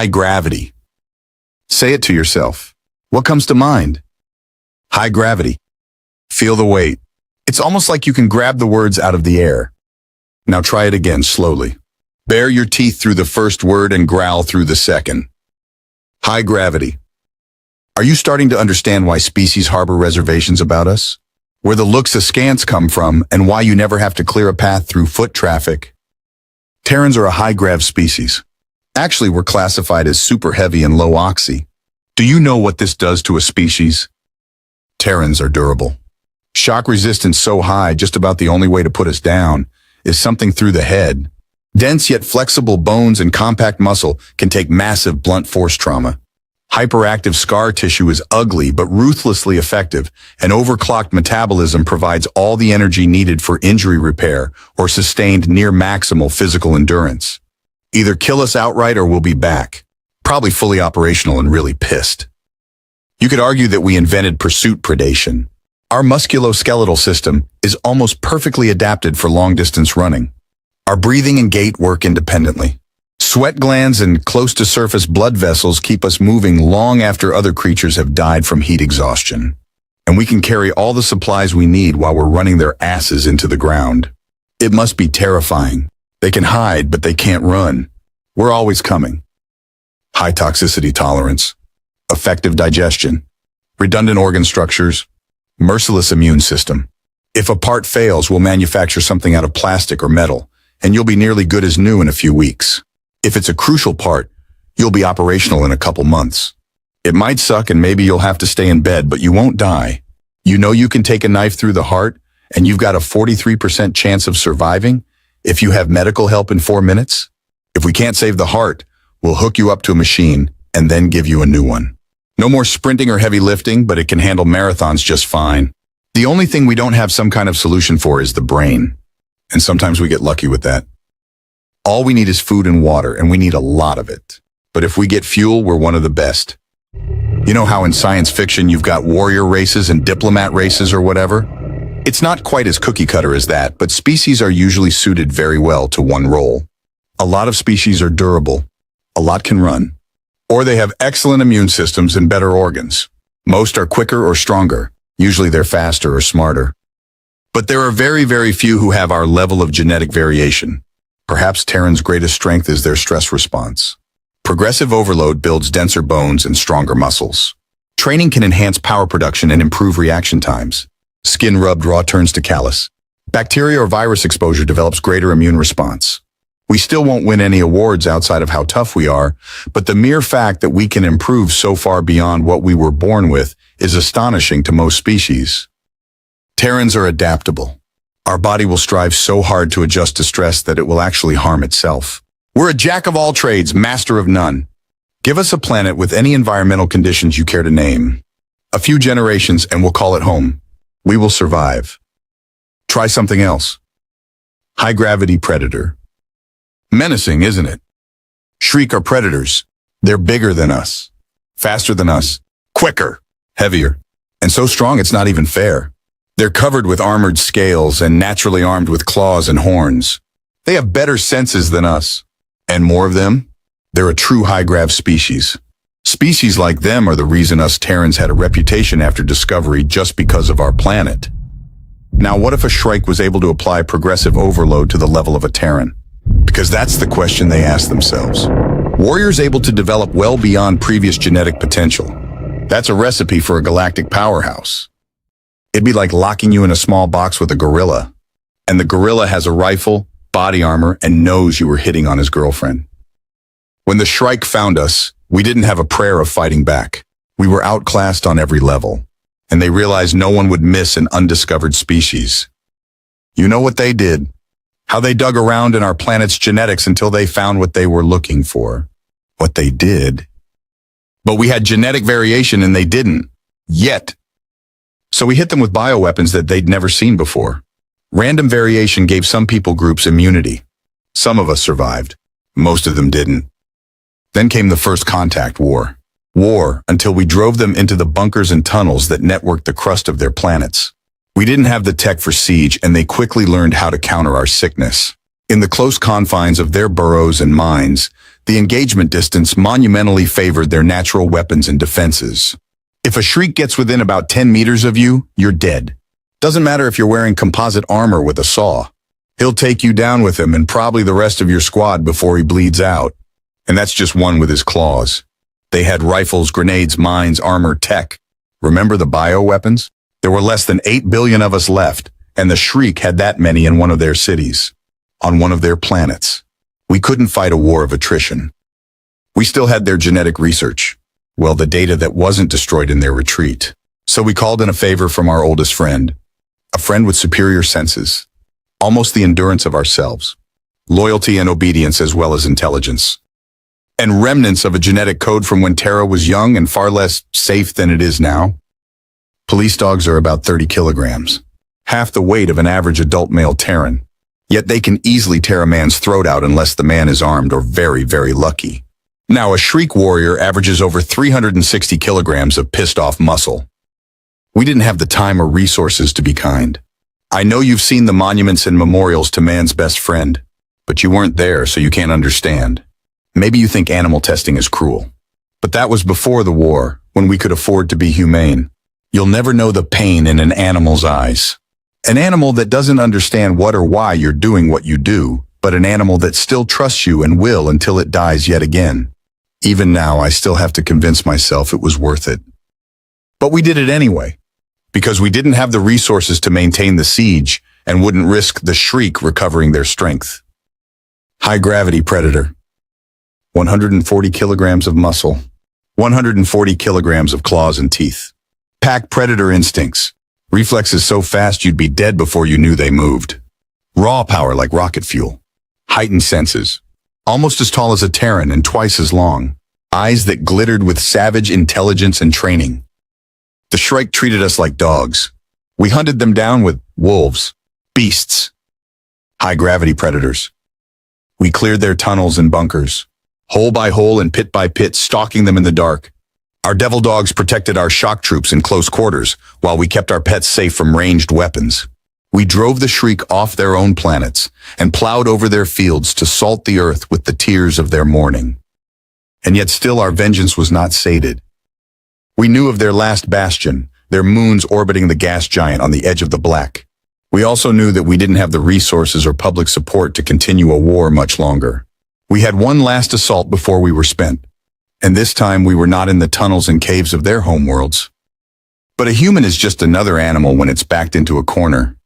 High gravity. Say it to yourself. What comes to mind? High gravity. Feel the weight. It's almost like you can grab the words out of the air. Now try it again slowly. Bare your teeth through the first word and growl through the second. High gravity. Are you starting to understand why species harbor reservations about us? Where the looks askance come from and why you never have to clear a path through foot traffic? Terrans are a high-grav species. Actually, we're classified as super heavy and low oxy. Do you know what this does to a species? Terrans are durable. Shock resistance so high, just about the only way to put us down is something through the head. Dense yet flexible bones and compact muscle can take massive blunt force trauma. Hyperactive scar tissue is ugly but ruthlessly effective, and overclocked metabolism provides all the energy needed for injury repair or sustained near maximal physical endurance. Either kill us outright or we'll be back, probably fully operational and really pissed. You could argue that we invented pursuit predation. Our musculoskeletal system is almost perfectly adapted for long-distance running. Our breathing and gait work independently. Sweat glands and close-to-surface blood vessels keep us moving long after other creatures have died from heat exhaustion. And we can carry all the supplies we need while we're running their asses into the ground. It must be terrifying. They can hide, but they can't run. We're always coming. High toxicity tolerance, effective digestion, redundant organ structures, merciless immune system. If a part fails, we'll manufacture something out of plastic or metal, and you'll be nearly good as new in a few weeks. If it's a crucial part, you'll be operational in a couple months. It might suck and maybe you'll have to stay in bed, but you won't die. You know you can take a knife through the heart, and you've got a 43% chance of surviving if you have medical help in 4 minutes? If we can't save the heart, we'll hook you up to a machine and then give you a new one. No more sprinting or heavy lifting, but it can handle marathons just fine. The only thing we don't have some kind of solution for is the brain. And sometimes we get lucky with that. All we need is food and water, and we need a lot of it. But if we get fuel, we're one of the best. You know how in science fiction you've got warrior races and diplomat races or whatever? It's not quite as cookie cutter as that, but species are usually suited very well to one role. A lot of species are durable. A lot can run. Or they have excellent immune systems and better organs. Most are quicker or stronger. Usually they're faster or smarter. But there are very, very few who have our level of genetic variation. Perhaps Terrans' greatest strength is their stress response. Progressive overload builds denser bones and stronger muscles. Training can enhance power production and improve reaction times. Skin rubbed raw turns to callus. Bacteria or virus exposure develops greater immune response. We still won't win any awards outside of how tough we are, but the mere fact that we can improve so far beyond what we were born with is astonishing to most species. Terrans are adaptable. Our body will strive so hard to adjust to stress that it will actually harm itself. We're a jack of all trades, master of none. Give us a planet with any environmental conditions you care to name. A few generations and we'll call it home. We will survive. Try something else. High-gravity predator. Menacing, isn't it? Shriek are predators. They're bigger than us, faster than us, quicker, heavier, and so strong it's not even fair. They're covered with armored scales and naturally armed with claws and horns. They have better senses than us. And more of them? They're a true high-grav species. Species like them are the reason us Terrans had a reputation after discovery just because of our planet. Now what if a Shrike was able to apply progressive overload to the level of a Terran? Because that's the question they ask themselves. Warriors able to develop well beyond previous genetic potential. That's a recipe for a galactic powerhouse. It'd be like locking you in a small box with a gorilla. And the gorilla has a rifle, body armor, and knows you were hitting on his girlfriend. When the Shrike found us, we didn't have a prayer of fighting back. We were outclassed on every level. And they realized no one would miss an undiscovered species. You know what they did? How they dug around in our planet's genetics until they found what they were looking for. What they did. But we had genetic variation and they didn't. Yet. So we hit them with bioweapons that they'd never seen before. Random variation gave some people groups immunity. Some of us survived. Most of them didn't. Then came the first contact war. War until we drove them into the bunkers and tunnels that networked the crust of their planets. We didn't have the tech for siege, and they quickly learned how to counter our sickness. In the close confines of their burrows and mines, The engagement distance monumentally favored their natural weapons and defenses. If a shriek gets within about 10 meters of you, you're dead. Doesn't matter if you're wearing composite armor with a saw. He'll take you down with him and probably the rest of your squad before he bleeds out. And that's just one with his claws. They had rifles, grenades, mines, armor, tech. Remember the bioweapons? There were less than 8 billion of us left, and the Shriek had that many in one of their cities, on one of their planets. We couldn't fight a war of attrition. We still had their genetic research. Well, the data that wasn't destroyed in their retreat. So we called in a favor from our oldest friend. A friend with superior senses. Almost the endurance of ourselves. Loyalty and obedience as well as intelligence. And remnants of a genetic code from when Terra was young and far less safe than it is now. Police dogs are about 30 kilograms. Half the weight of an average adult male Terran. Yet they can easily tear a man's throat out unless the man is armed or very, very lucky. Now, a Shriek warrior averages over 360 kilograms of pissed-off muscle. We didn't have the time or resources to be kind. I know you've seen the monuments and memorials to man's best friend, but you weren't there, so you can't understand. Maybe you think animal testing is cruel. But that was before the war, when we could afford to be humane. You'll never know the pain in an animal's eyes. An animal that doesn't understand what or why you're doing what you do, but an animal that still trusts you and will until it dies yet again. Even now, I still have to convince myself it was worth it. But we did it anyway, because we didn't have the resources to maintain the siege and wouldn't risk the Shriek recovering their strength. High-gravity predator. 140 kilograms of muscle. 140 kilograms of claws and teeth. Pack predator instincts. Reflexes so fast you'd be dead before you knew they moved. Raw power like rocket fuel. Heightened senses. Almost as tall as a Terran and twice as long. Eyes that glittered with savage intelligence and training. The Shrike treated us like dogs. We hunted them down with wolves, beasts, high-gravity predators. We cleared their tunnels and bunkers, hole by hole and pit by pit, stalking them in the dark. Our devil dogs protected our shock troops in close quarters, while we kept our pets safe from ranged weapons. We drove the Shriek off their own planets and plowed over their fields to salt the earth with the tears of their mourning. And yet still our vengeance was not sated. We knew of their last bastion, their moons orbiting the gas giant on the edge of the black. We also knew that we didn't have the resources or public support to continue a war much longer. We had one last assault before we were spent, and this time we were not in the tunnels and caves of their homeworlds. But a human is just another animal when it's backed into a corner.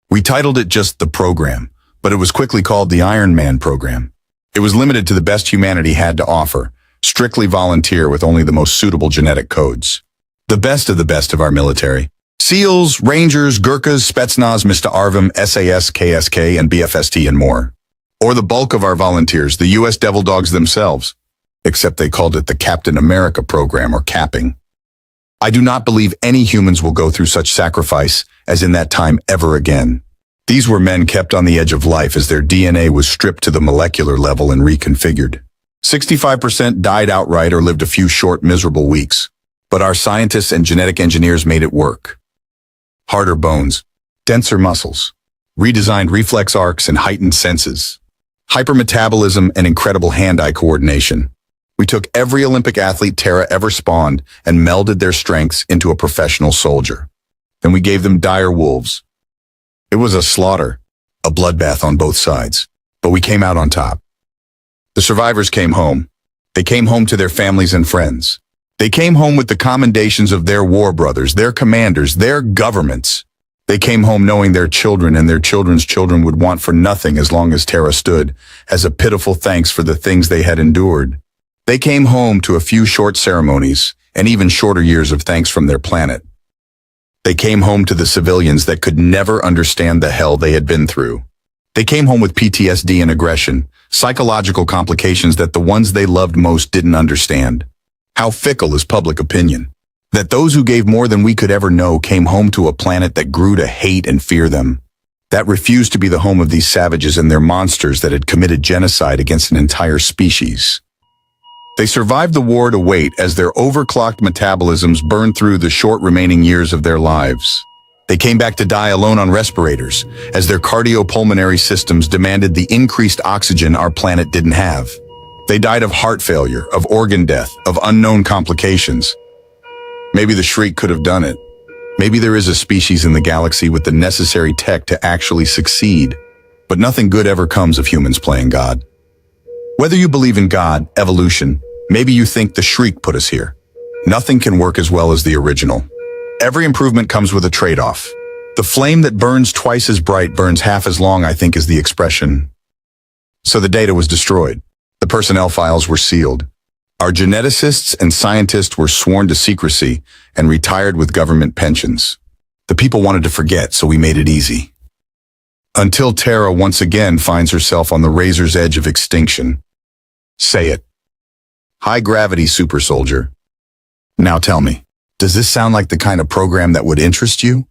We titled it just the program, but it was quickly called the Iron Man program. It was limited to the best humanity had to offer, strictly volunteer with only the most suitable genetic codes. The best of our military. SEALs, Rangers, Gurkhas, Spetsnaz, Mr. Arvim, SAS, KSK, and BFST and more. Or the bulk of our volunteers, the U.S. Devil Dogs themselves, except they called it the Captain America program or capping. I do not believe any humans will go through such sacrifice as in that time ever again. These were men kept on the edge of life as their DNA was stripped to the molecular level and reconfigured. 65% died outright or lived a few short, miserable weeks. But our scientists and genetic engineers made it work. Harder bones, denser muscles, redesigned reflex arcs and heightened senses, hypermetabolism and incredible hand-eye coordination. We took every Olympic athlete Terra ever spawned and melded their strengths into a professional soldier. Then we gave them dire wolves. It was a slaughter, a bloodbath on both sides, but we came out on top. The survivors came home. They came home to their families and friends. They came home with the commendations of their war brothers, their commanders, their governments. They came home knowing their children and their children's children would want for nothing as long as Terra stood, as a pitiful thanks for the things they had endured. They came home to a few short ceremonies and even shorter years of thanks from their planet. They came home to the civilians that could never understand the hell they had been through. They came home with PTSD and aggression, psychological complications that the ones they loved most didn't understand. How fickle is public opinion? That those who gave more than we could ever know came home to a planet that grew to hate and fear them. That refused to be the home of these savages and their monsters that had committed genocide against an entire species. They survived the war to wait as their overclocked metabolisms burned through the short remaining years of their lives. They came back to die alone on respirators, as their cardiopulmonary systems demanded the increased oxygen our planet didn't have. They died of heart failure, of organ death, of unknown complications. Maybe the Shriek could have done it. Maybe there is a species in the galaxy with the necessary tech to actually succeed. But nothing good ever comes of humans playing God. Whether you believe in God, evolution, maybe you think the Shriek put us here. Nothing can work as well as the original. Every improvement comes with a trade-off. The flame that burns twice as bright burns half as long, I think is the expression. So the data was destroyed. The personnel files were sealed. Our geneticists and scientists were sworn to secrecy and retired with government pensions. The people wanted to forget, so we made it easy. Until Terra once again finds herself on the razor's edge of extinction. Say it. High gravity super soldier. Now tell me, does this sound like the kind of program that would interest you?